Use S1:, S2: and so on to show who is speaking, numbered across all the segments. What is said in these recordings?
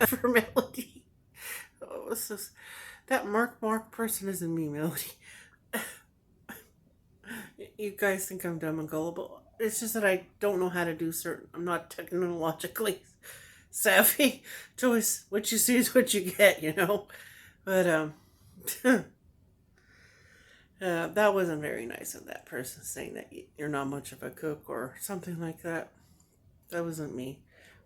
S1: For Melody. Oh, that Mark person isn't me, Melody. You guys think I'm dumb and gullible. It's just that I don't know how to do certain. I'm not technologically savvy. Joyce, what you see is what you get, you know. But that wasn't very nice of that person saying that you're not much of a cook or something like that. That wasn't me.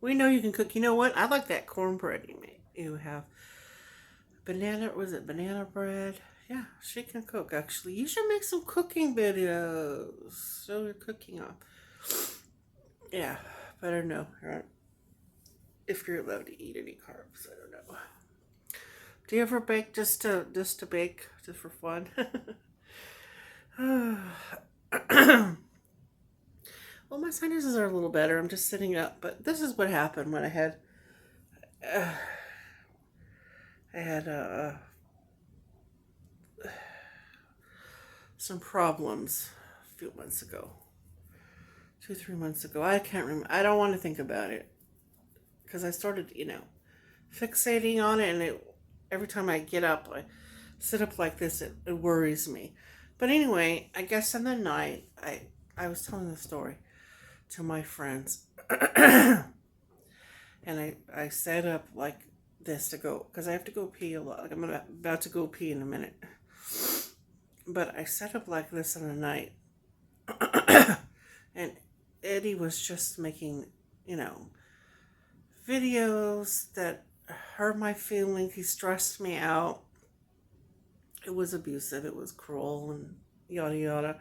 S1: We know you can cook. You know what? I like that cornbread you made. You have banana. Was it banana bread? Yeah, she can cook. Actually, you should make some cooking videos. Show your cooking off. Yeah, but I don't know if you're allowed to eat any carbs. I don't know. Do you ever bake just to bake just for fun? Well, my sinuses are a little better. I'm just sitting up, but this is what happened when uh, I had some problems a few months ago, 2 3 months ago. I can't remember. I don't want to think about it because I started, fixating on it, and every time I get up, I sit up like this. It worries me. But anyway, I guess in the night, I was telling the story to my friends, and I sat up like this to go because I have to go pee a lot. Like I'm about to go pee in a minute, but I sat up like this in the night, and Eddie was just making, you know, videos that hurt my feelings. He stressed me out. It was abusive. It was cruel and yada yada.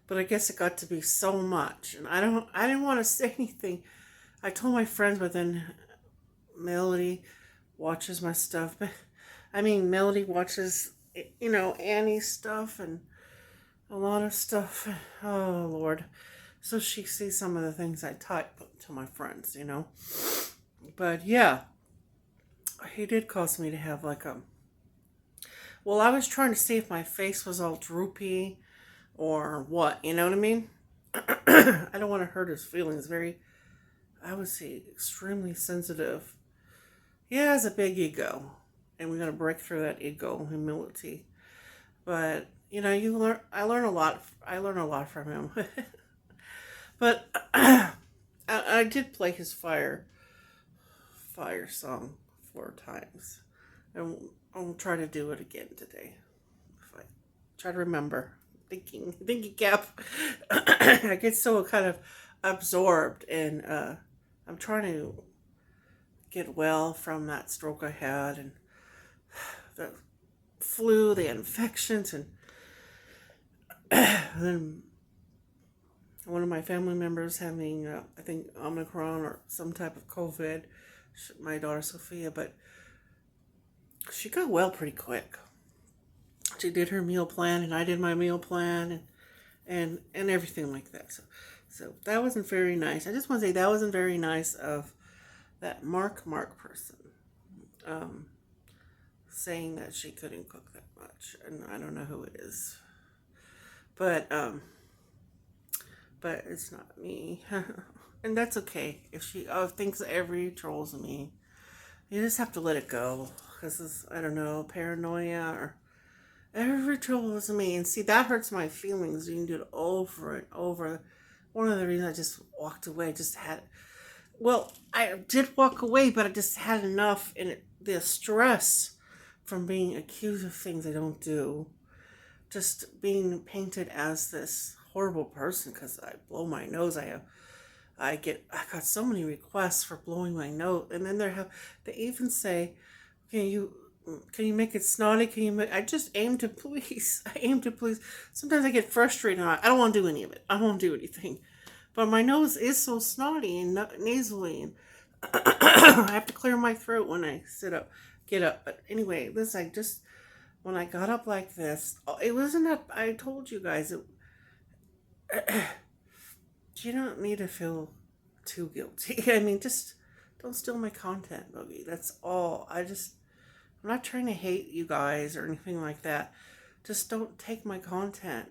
S1: But I guess it got to be so much, and I didn't want to say anything. I told my friends, but then Melody watches my stuff. But I mean, Melody watches, Annie's stuff and a lot of stuff. Oh Lord. So she sees some of the things I type to my friends. But yeah, he did cause me to have like a. Well, I was trying to see if my face was all droopy or what. You know what I mean? I don't want to hurt his feelings. Very, I would say, extremely sensitive. He has a big ego, and we're gonna break through that ego, humility. But you learn. I learn a lot. I learn a lot from him. But I did play his fire song 4 times, and I'll try to do it again today. If I try to remember, thinking cap. I get so kind of absorbed, and I'm trying to get well from that stroke I had, and the flu, the infections, and then one of my family members having, I think, Omicron or some type of COVID. My daughter Sophia, but she got well pretty quick. She did her meal plan, and I did my meal plan, and everything like that. So that wasn't very nice. I just want to say that wasn't very nice of that Mark person, um, saying that she couldn't cook that much, and I don't know who it is, but it's not me. And that's okay if she thinks every troll's me. You just have to let it go because it's, I don't know, paranoia or every trouble is me. And see, that hurts my feelings. You can do it over and over. One of the reasons I just walked away, just had, well, I did walk away, but I just had enough in it, the stress from being accused of things I don't do, just being painted as this horrible person because I blow my nose. I got so many requests for blowing my nose, and then they even say, "Can you can you make it snotty? Can you make?" I just aim to please. I aim to please. Sometimes I get frustrated. And I don't want to do any of it. I won't do anything. But my nose is so snotty and nasally, and I have to clear my throat when I get up. But anyway, this I just when I got up like this, it wasn't up. I told you guys, you don't need to feel too guilty. I mean, just don't steal my content, Boogie. That's all. I'm not trying to hate you guys or anything like that. Just don't take my content.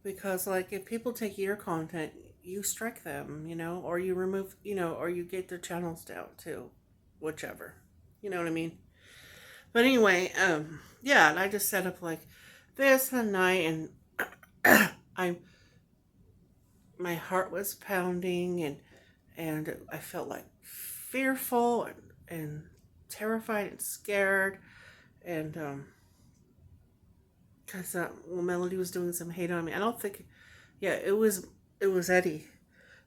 S1: Because, like, if people take your content, you strike them, or you remove, or you get their channels down too, whichever. You know what I mean? But anyway, yeah, and I just set up like this one night, and I my heart was pounding, and I felt like fearful and terrified and scared, and because well, Melody was doing some hate on me. I don't think, yeah, it was Eddie,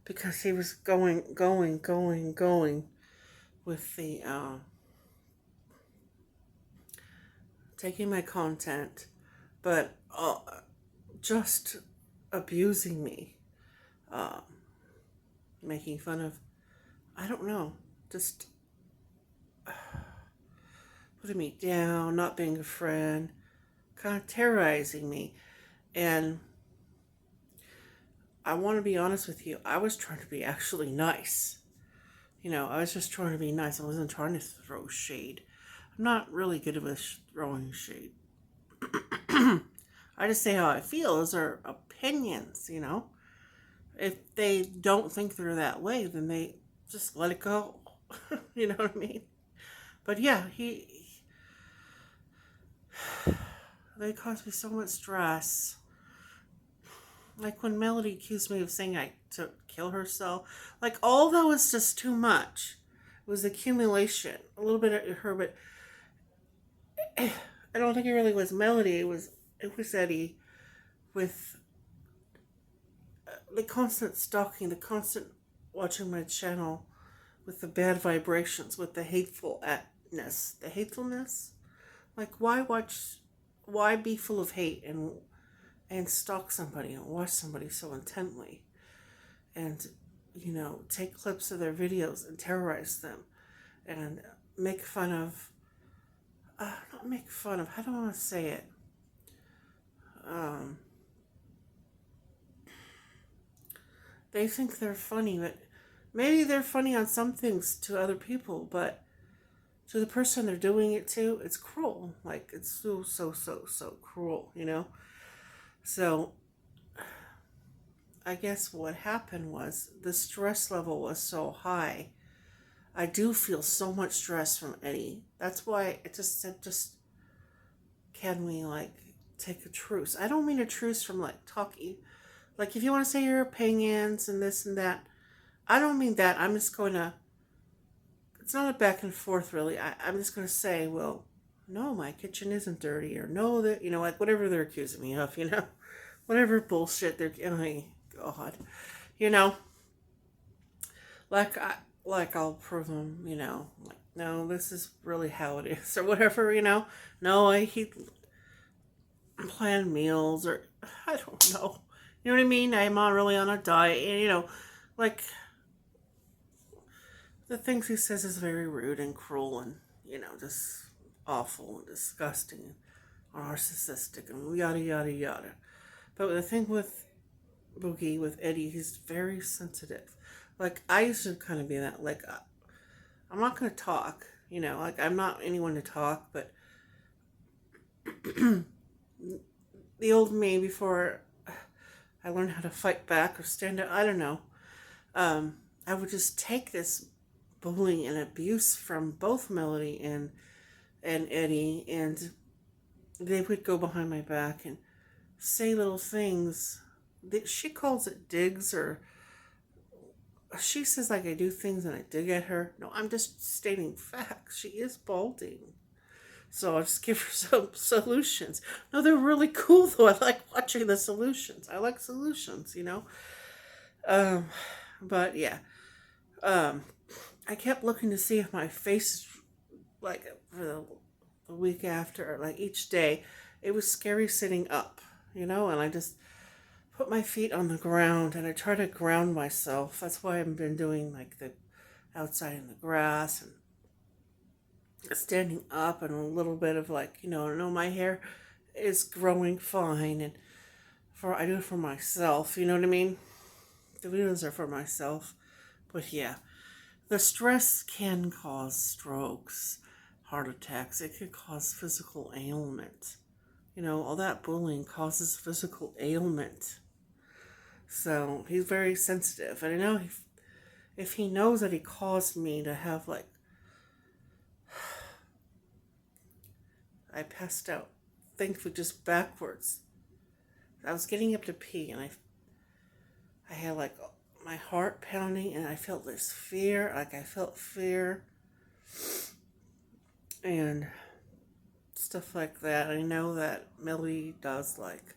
S1: because he was going with the taking my content, but just abusing me, uh, making fun of, I don't know, just putting me down, not being a friend, kind of terrorizing me. And I want to be honest with you, I was trying to be actually nice. I was just trying to be nice. I wasn't trying to throw shade. I'm not really good at throwing shade. I just say how I feel. Those are opinions. If they don't think they're that way, then they just let it go. You know what I mean? But yeah, they caused me so much stress. Like when Melody accused me of saying I to kill herself, like all that was just too much. It was accumulation, a little bit of her, but I don't think it really was Melody. It was Eddie, with the constant stalking, the constant watching my channel, with the bad vibrations, with the hatefulness, the hatefulness. Like why be full of hate and stalk somebody and watch somebody so intently, and take clips of their videos and terrorize them, and make fun of, not make fun of, how do I want to say it, um, they think they're funny, but maybe they're funny on some things to other people, but to the person they're doing it to, it's cruel. Like, it's so cruel. So I guess what happened was the stress level was so high. I do feel so much stress from Eddie. That's why it just said, just can we like take a truce? I don't mean a truce from like talking. Like, if you want to say your opinions and this and that, I don't mean that. I'm just going to, it's not a back and forth really. I'm just going to say, well, no, my kitchen isn't dirty, or no, that, like whatever they're accusing me of. Whatever bullshit they're, oh my God, you know, like I'll prove them. Like, no, this is really how it is, or whatever. No, I eat planned meals, or I don't know. You know what I mean? I'm not really on a diet, and like the things he says is very rude and cruel, and just awful and disgusting and narcissistic and yada yada yada. But the thing with Boogie, with Eddie, he's very sensitive. Like, I used to kind of be that. Like, I'm not going to talk. Like, I'm not anyone to talk. But the old me, before I learned how to fight back or stand up, I don't know. I would just take this bullying and abuse from both Melody and Eddie, and they would go behind my back and say little things. She calls it digs, or she says like I do things and I dig at her. No, I'm just stating facts. She is balding. So I just give her some solutions. No, they're really cool though. I like watching the solutions. I like solutions. Um, but yeah. Um, I kept looking to see if my face, like for the week after, like each day, it was scary sitting up, and I just put my feet on the ground and I try to ground myself. That's why I've been doing like the outside in the grass and standing up, and a little bit of like, no, my hair is growing fine, and I do it for myself, you know what I mean? The videos are for myself. But yeah, the stress can cause strokes, heart attacks. It can cause physical ailment. All that bullying causes physical ailment. So he's very sensitive. And I know if he knows that he caused me to have, like, I passed out, thankfully, just backwards. I was getting up to pee, and I had, like, my heart pounding, and I felt this fear. Like, I felt fear and stuff like that. I know that Millie does, like,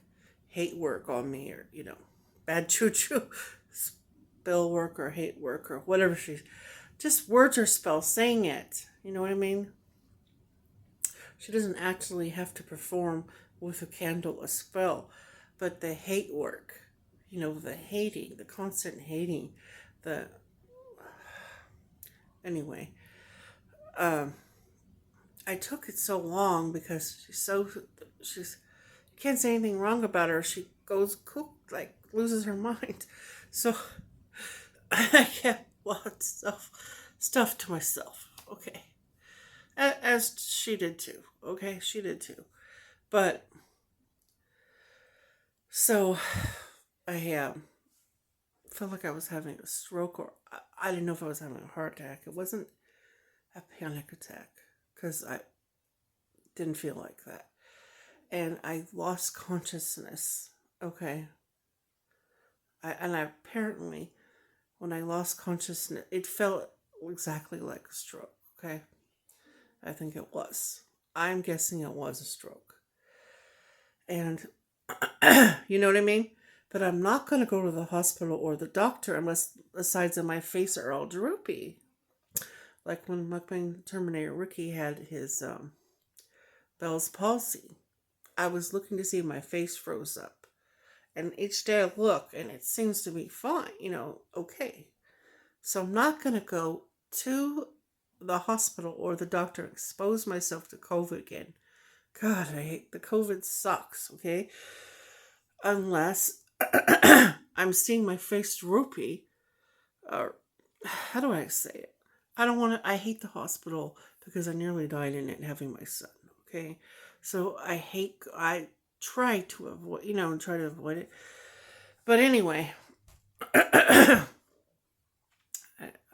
S1: hate work on me, or, bad choo choo, spell work or hate work or whatever she's, just words or spells, saying it. You know what I mean? She doesn't actually have to perform with a candle a spell, but the hate work, the hating, the constant hating, the anyway. Um, I took it so long because she's you can't say anything wrong about her. She goes cook, like, loses her mind. So I kept lots of stuff to myself. Okay, as she did too. Okay, she did too. But so I felt like I was having a stroke, or I didn't know if I was having a heart attack. It wasn't a panic attack because I didn't feel like that. And I lost consciousness. Okay. And I apparently, when I lost consciousness, it felt exactly like a stroke. Okay. I think it was. I'm guessing it was a stroke. And you know what I mean? But I'm not going to go to the hospital or the doctor unless the sides of my face are all droopy. Like when Mukbang Terminator Ricky had his Bell's palsy. I was looking to see if my face froze up. And each day I look and it seems to be fine, okay. So I'm not going to go to the hospital or the doctor and expose myself to COVID again. God, I hate the COVID sucks, okay? Unless I'm seeing my face droopy, or how do I say it? I hate the hospital because I nearly died in it having my son, okay? So I try to avoid, and try to avoid it. But anyway,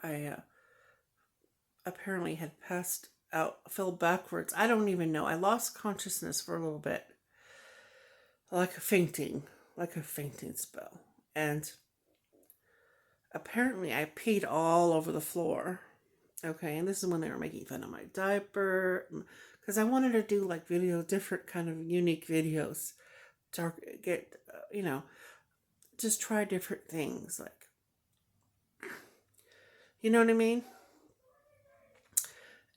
S1: I apparently had passed out, fell backwards. I don't even know. I lost consciousness for a little bit, like a fainting spell. And apparently I peed all over the floor. Okay, and this is when they were making fun of my diaper, because I wanted to do like different kind of unique videos to get, just try different things, like, you know what I mean?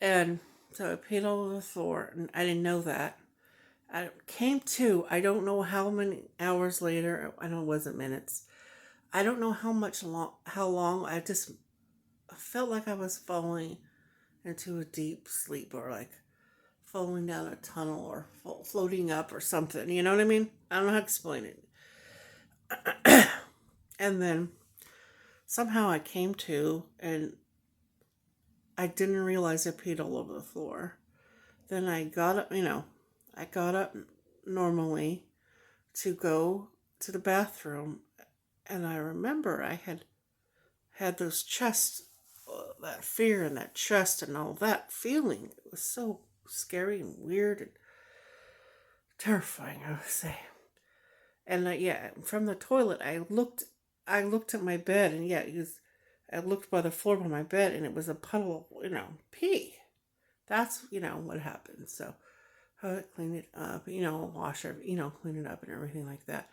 S1: And so I peed all over the floor, and I didn't know that. I came to, I don't know how many hours later, I know it wasn't minutes. I don't know how long, I just felt like I was falling into a deep sleep, or like falling down a tunnel, or floating up or something. You know what I mean? I don't know how to explain it. And then somehow I came to, and I didn't realize I peed all over the floor. Then I got up, I got up normally to go to the bathroom, and I remember I had those chest, that fear in that chest and all that feeling. It was so scary and weird and terrifying, I would say. And from the toilet, I looked at my bed, and I looked by the floor by my bed, and it was a puddle of, pee. That's, what happened. So I clean it up, wash it, clean it up and everything like that.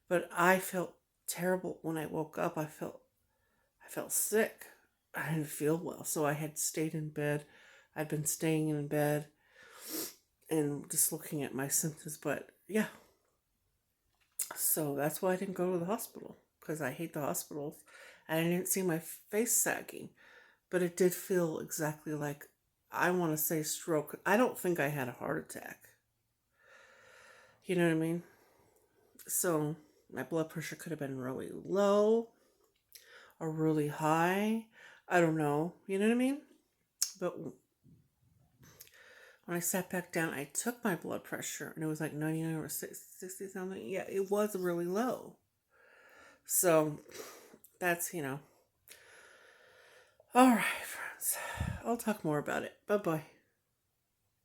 S1: But I felt terrible when I woke up. I felt sick. I didn't feel well. So I had stayed in bed. I'd been staying in bed and just looking at my symptoms. But yeah. So that's why I didn't go to the hospital, because I hate the hospitals. And I didn't see my face sagging. But it did feel exactly like, I want to say, stroke. I don't think I had a heart attack. You know what I mean? So my blood pressure could have been really low or really high. I don't know. You know what I mean? But when I sat back down, I took my blood pressure, and it was like 99 or 60 something. Yeah, it was really low. So that's, all right, friends. I'll talk more about it. Bye bye.